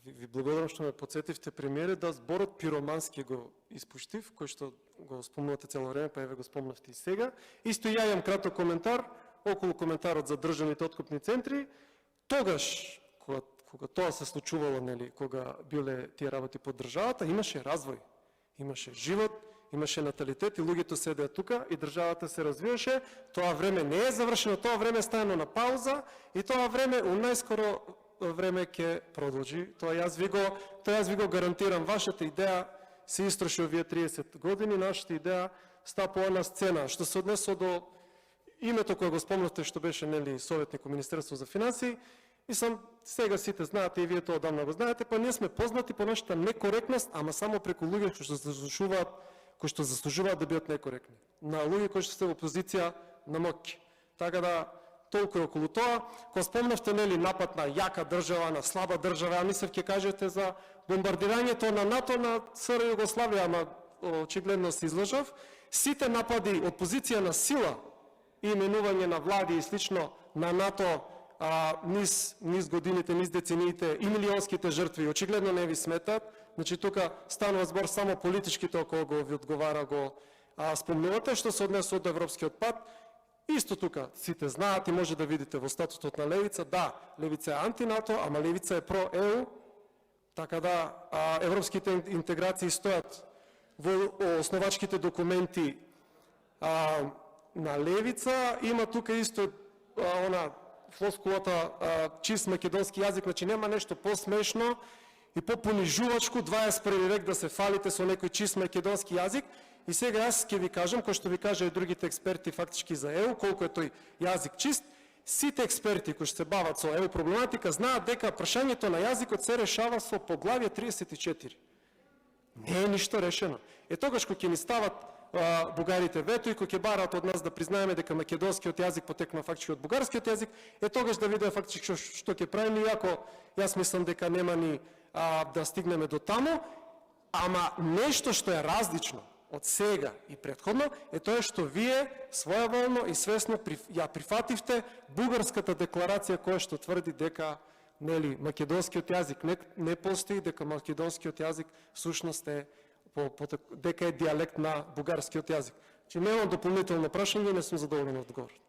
ви благодарам што ме подсетивте, премиере, да зборот пиромански го испуштив, кој што го спомнувате цело време, па еве го спомнавте и сега. Исто ја имам краток коментар околу коментарот за државните откупни центри. Тогаш, кога тоа се случувало, нели, кога биле тие работи под државата, имаше развој, имаше живот, имаше наталитет и луѓето седеа тука и државата се развиваше. Тоа време не е завршено, тоа време е ставено на пауза и тоа време у најскоро време ќе продолжи. Тоа јас ви го гарантирам. Вашата идеја се истроши овие 30 години, нашата идеја стапува на сцена. Што се однесува до името кое го спомнавте, што беше, нели, советник у Министерство за финансии, и сега сите знаете и вие тоа одамна го знаете, па ние сме познати по нашата некоректност, ама само преку луѓе кои што заслужуваат да бидат некоректни. На луѓе кои што се во опозиција на моќ. Така да, толку е околу тоа. Кога спомнавте, нели, напад на јака држава, на слаба држава, а мислев ќе кажете за бомбардирањето на НАТО на СР Југославија, ама очигледно се излажав. Сите напади од позиција на сила и именување на влади и слично на НАТО низ годините, низ децениите и милионските жртви, очигледно не ви сметат. Значи, тука станува збор само политичките околу го ви одговара го спомнувате. Што се однесува до Европскиот пат, исто тука сите знаат и може да видите во статутот на Левица, да, Левица е анти-НАТО, ама Левица е про-ЕУ, така да европските интеграции стојат во основачките документи на Левица. Има тука исто флоскулата чист македонски јазик, значи нема нешто по-смешно и по-понижувачко 21 век да се фалите со некој чист македонски јазик. И сега јас ќе ви кажам, кој што ви кажа и другите експерти фактички за ЕУ, колку е тој јазик чист. Сите експерти кои што се бават со ЕУ проблематика знаат дека прашањето на јазикот се решава со поглавје 34. Не е ништо решено. Тогаш кога ќе ни стават бугарите вето и кога ќе бараат од нас да признаеме дека македонскиот јазик потекна фактички од бугарскиот јазик, тогаш да видиме фактички што ќе правиме, иако јас мислам дека нема ни да стигнеме до таму, ама нешто што е различно од сега и претходно е тоа што вие своеволно и свесно ја прифативте бугарската декларација која што тврди дека, нели, македонскиот јазик не постои, дека македонскиот јазик всушност е дека е дијалект на бугарскиот јазик. Че немам дополнително прашање и не сум задоволен од одговорот.